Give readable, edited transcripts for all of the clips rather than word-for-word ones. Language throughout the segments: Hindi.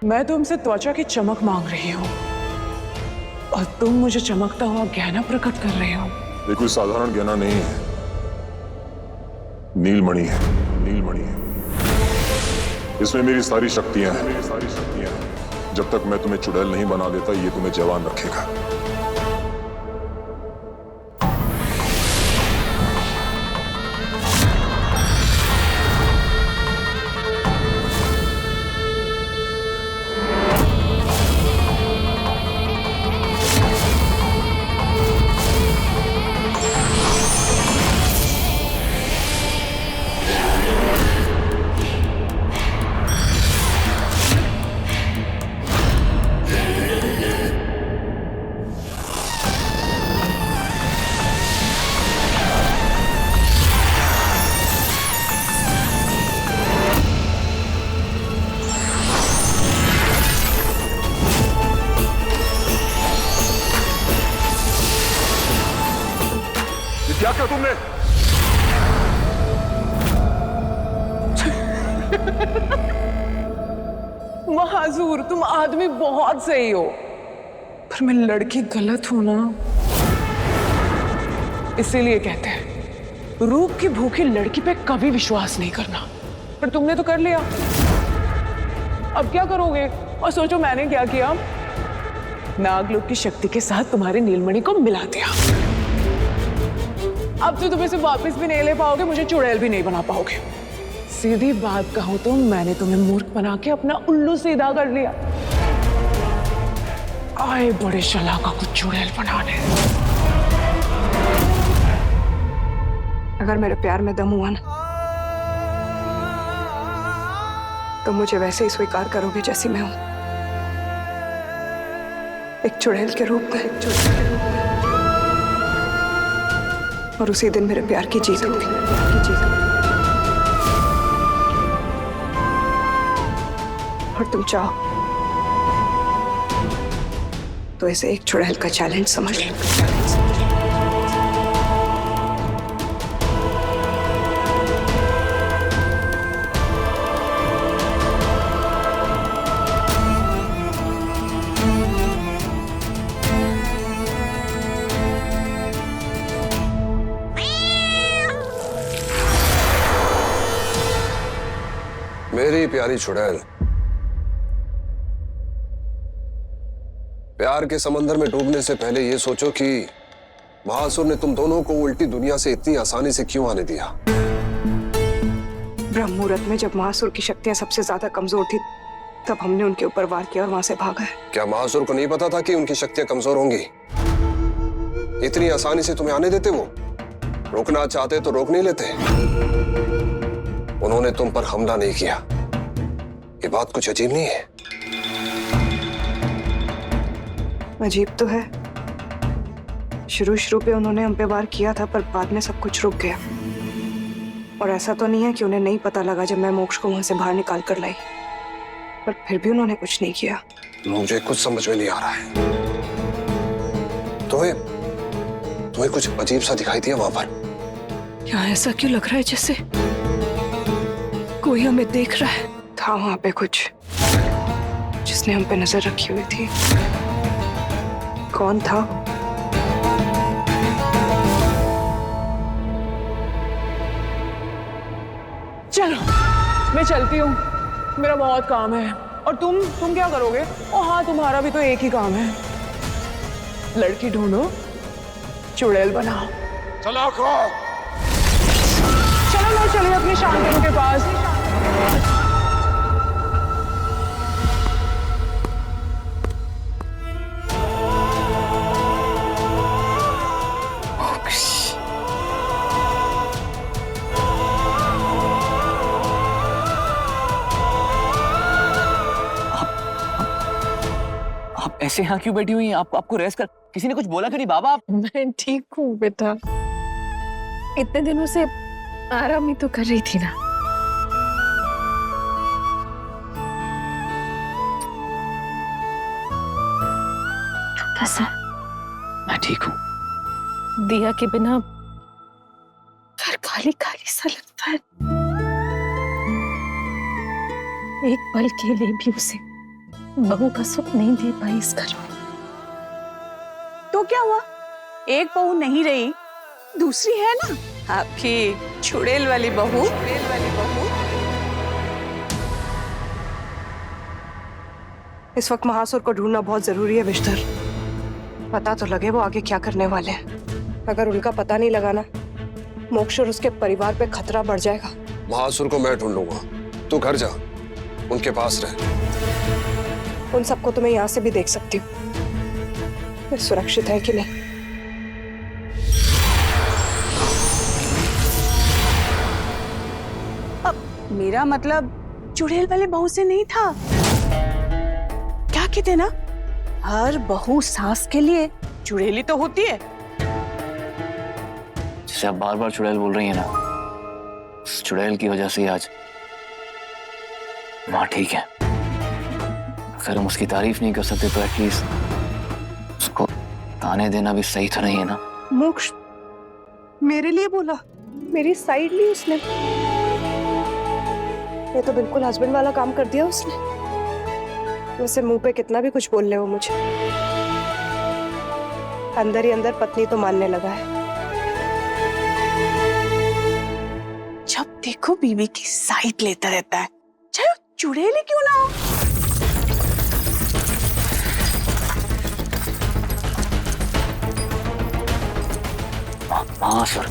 मैं तुमसे त्वचा की चमक मांग रही हूँ और तुम मुझे चमकता हुआ गहना प्रकट कर रहे हो। ये कोई साधारण गहना नहीं है, नीलमणि है, नीलमणि है। इसमें मेरी सारी शक्तियां हैं, मेरी सारी शक्तियां हैं। जब तक मैं तुम्हें चुड़ैल नहीं बना देता, ये तुम्हें जवान रखेगा। क्या किया तुमने? महाजूर, तुम आदमी बहुत सही हो, पर मैं लड़की गलत हूं ना। इसीलिए कहते हैं रूप की भूखी लड़की पे कभी विश्वास नहीं करना। पर तुमने तो कर लिया, अब क्या करोगे? और सोचो मैंने क्या किया, नागलोक की शक्ति के साथ तुम्हारे नीलमणि को मिला दिया। अब तो तुम इसे वापस भी नहीं ले पाओगे, मुझे चुड़ैल भी नहीं बना पाओगे। सीधी बात कहूं तो मैंने तुम्हें मूर्ख बना के अपना उल्लू सीधा कर लिया। आए बड़े शलाका को चुड़ैल बनाने। अगर मेरे प्यार में दम हुआ ना, तो मुझे वैसे ही स्वीकार करोगे जैसी मैं हूं, एक चुड़ैल के रूप में, एक चुड़ैल के रूप में। और उसी दिन मेरे प्यार की जीत होगी, और तुम चाहो तो इसे एक चुड़ैल का चैलेंज समझ लो। मेरी प्यारी चुड़ैल, प्यार के समंदर में डूबने से पहले यह सोचो कि महासुर ने तुम दोनों को उल्टी दुनिया से इतनी आसानी से क्यों आने दिया। ब्रह्म मुहूर्त में जब महासुर की शक्तियां सबसे ज्यादा कमजोर थी, तब हमने उनके ऊपर वार किया और वहां से भागा है। क्या महासुर को नहीं पता था कि उनकी शक्तियां कमजोर होंगी? इतनी आसानी से तुम्हें आने देते वो? रोकना चाहते तो रोक नहीं लेते। उन्होंने तुम पर हमला नहीं किया। ये बात कुछ अजीब नहीं है? अजीब तो है। शुरू पे उन्होंने हम पे वार किया था, पर बाद में सब कुछ रुक गया। और ऐसा तो नहीं है कि उन्हें नहीं पता लगा जब मैं मोक्ष को वहां से बाहर निकाल कर लाई, पर फिर भी उन्होंने कुछ नहीं किया। मुझे कुछ समझ में नहीं आ रहा है। तुम्हें कुछ अजीब सा दिखाई दिया वहां पर? यहाँ ऐसा क्यों लग रहा है जैसे कोई हमें देख रहा है? था वहां पे कुछ जिसने हम पे नजर रखी हुई थी। कौन था? चलो मैं चलती हूँ, मेरा बहुत काम है। और तुम क्या करोगे? ओ हाँ, तुम्हारा भी तो एक ही काम है, लड़की ढूंढो, चुड़ैल बनाओ। चलो मैं चली अपनी शांतनु के पास। आप ऐसे यहाँ क्यों बैठी हुई हैं? आपको रेस्ट कर, किसी ने कुछ बोला क्यों नहीं बाबा? मैं ठीक हूँ बेटा, इतने दिनों से आराम ही तो कर रही थी ना। छोटा सा मैं ठीक हूँ। दिया के बिना घर खाली खाली सा लगता है। एक पल के लिए भी उसे बहू का सुख नहीं दे पाई इस घर में। तो क्या हुआ, एक बहू नहीं रही, दूसरी है ना, आपकी चुड़ैल वाली बहू। इस वक्त महासुर को ढूंढना बहुत जरूरी है विष्टर। पता तो लगे वो आगे क्या करने वाले हैं। अगर उनका पता नहीं लगाना, मोक्ष और उसके परिवार पे खतरा बढ़ जाएगा। महासुर को मैं ढूंढ लूंगा, तू घर जा, उनके पास रह। उन सबको तो मैं यहाँ से भी देख सकती हूँ, वे सुरक्षित है कि नहीं। अब मेरा मतलब चुड़ैल वाले बहू से नहीं था। क्या कहते ना, हर बहू सास के लिए चुड़ैली तो होती है। जैसे आप बार बार चुड़ैल बोल रही हैं ना, उस चुड़ैल की वजह से आज माँ ठीक है। अगर हम उसकी तारीफ नहीं कर सकते तो एटलीस्ट उसको ताने देना भी सही तो नहीं है ना। मोक्ष मेरे लिए बोला, मेरी साइड ली उसने। ये तो बिल्कुल हस्बैंड वाला काम कर दिया उसने। वैसे मुंह पे कितना भी कुछ बोल ले वो मुझे, अंदर ही अंदर पत्नी तो मानने लगा है। जब देखो बीवी की साइड लेता रहता है, चाहे वो चुड़ैली क्यों ना हो। हाँ सर।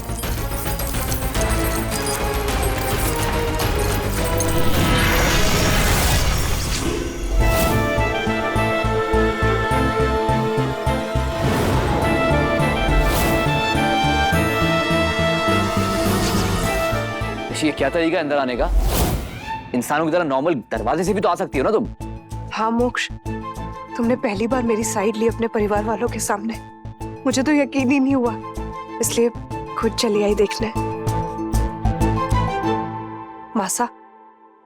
ये क्या तरीका है अंदर आने का? इंसानों की तरह नॉर्मल दरवाजे से भी तो आ सकती हो ना तुम। हाँ मोक्ष, तुमने पहली बार मेरी साइड ली अपने परिवार वालों के सामने। मुझे तो यकीन ही नहीं हुआ, इसलिए खुद चली आई देखने। मासा,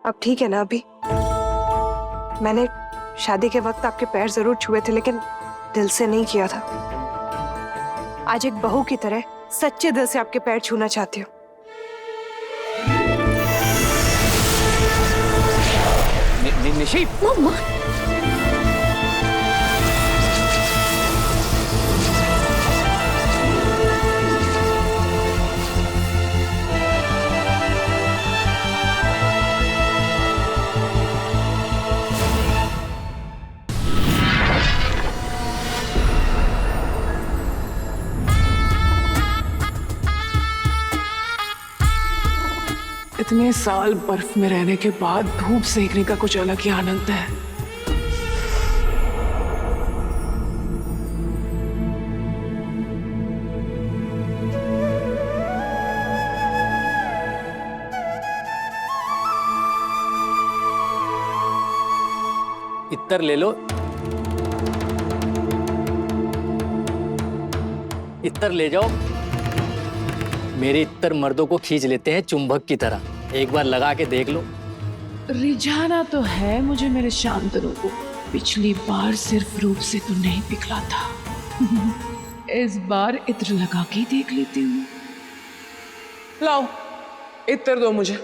अब ठीक है ना? अभी मैंने शादी के वक्त आपके पैर जरूर छुए थे, लेकिन दिल से नहीं किया था। आज एक बहू की तरह सच्चे दिल से आपके पैर छूना चाहती हूँ। निशी, मम्मा, इतने साल बर्फ में रहने के बाद धूप सेकने का कुछ अलग ही आनंद है। इत्तर ले लो, इत्तर ले जाओ। मेरे इत्तर मर्दों को खींच लेते हैं चुंबक की तरह। एक बार लगा के देख लो। रिझाना तो है मुझे मेरे शांतनु को। पिछली बार सिर्फ रूप से तो नहीं पिघला था। इस बार इत्र लगा के देख लेती हूँ। लाओ इत्र दो मुझे।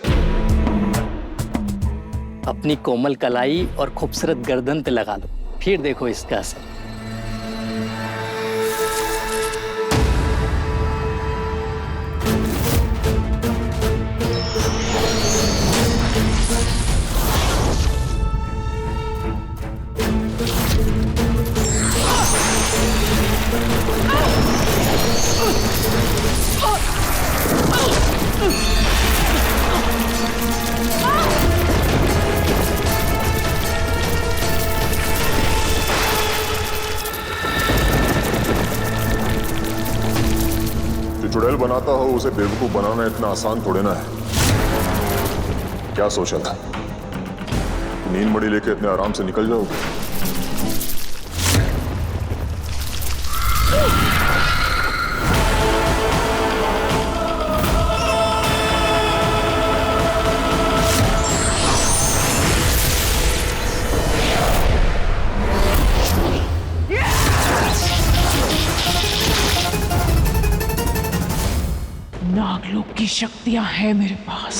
अपनी कोमल कलाई और खूबसूरत गर्दन पे लगा लो, फिर देखो इसका असर। चुड़ैल बनाता हो उसे बेवकूफ बनाना इतना आसान थोड़े ना है। क्या सोचा था, नींद मड़ी लेके इतने आराम से निकल जाओगे? नागलोक की शक्तियां हैं मेरे पास।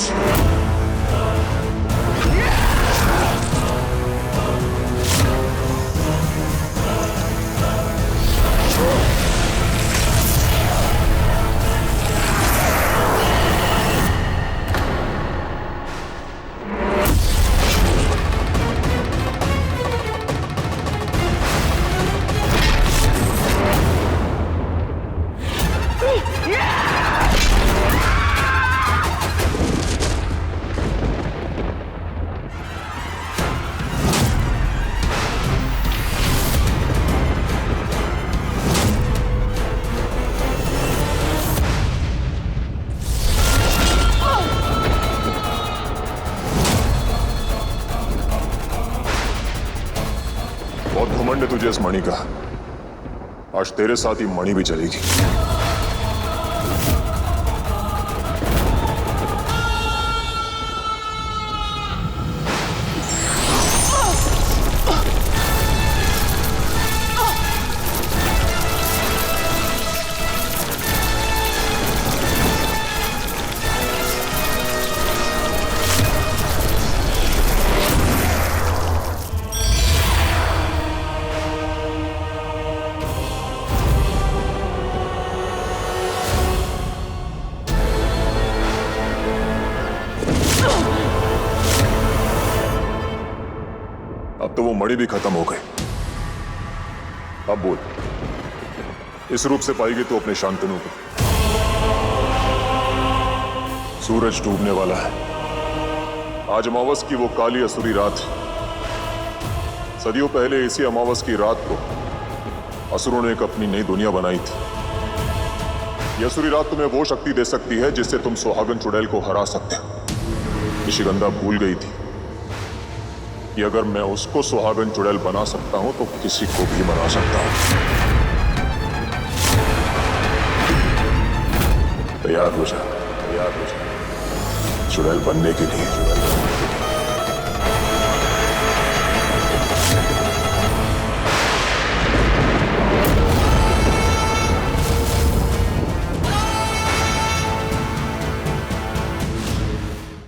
बहन ने तुझे इस मणि का, आज तेरे साथ ही मणि भी चलेगी। अब तो वो मणि भी खत्म हो गई। अब बोल, इस रूप से पाएगी तो अपने शांतनु को। सूरज डूबने वाला है। आज अमावस की वो काली असुरी रात है। सदियों पहले इसी अमावस की रात को असुरों ने एक अपनी नई दुनिया बनाई थी। ये असुरी रात तुम्हें वो शक्ति दे सकती है जिससे तुम सुहागन चुड़ैल को हरा सकते हो। निशिगंधा भूल गई थी कि अगर मैं उसको सुहागन चुड़ैल बना सकता हूं तो किसी को भी बना सकता हूं। तैयार हो जा, तैयार हो जा चुड़ैल बनने के लिए।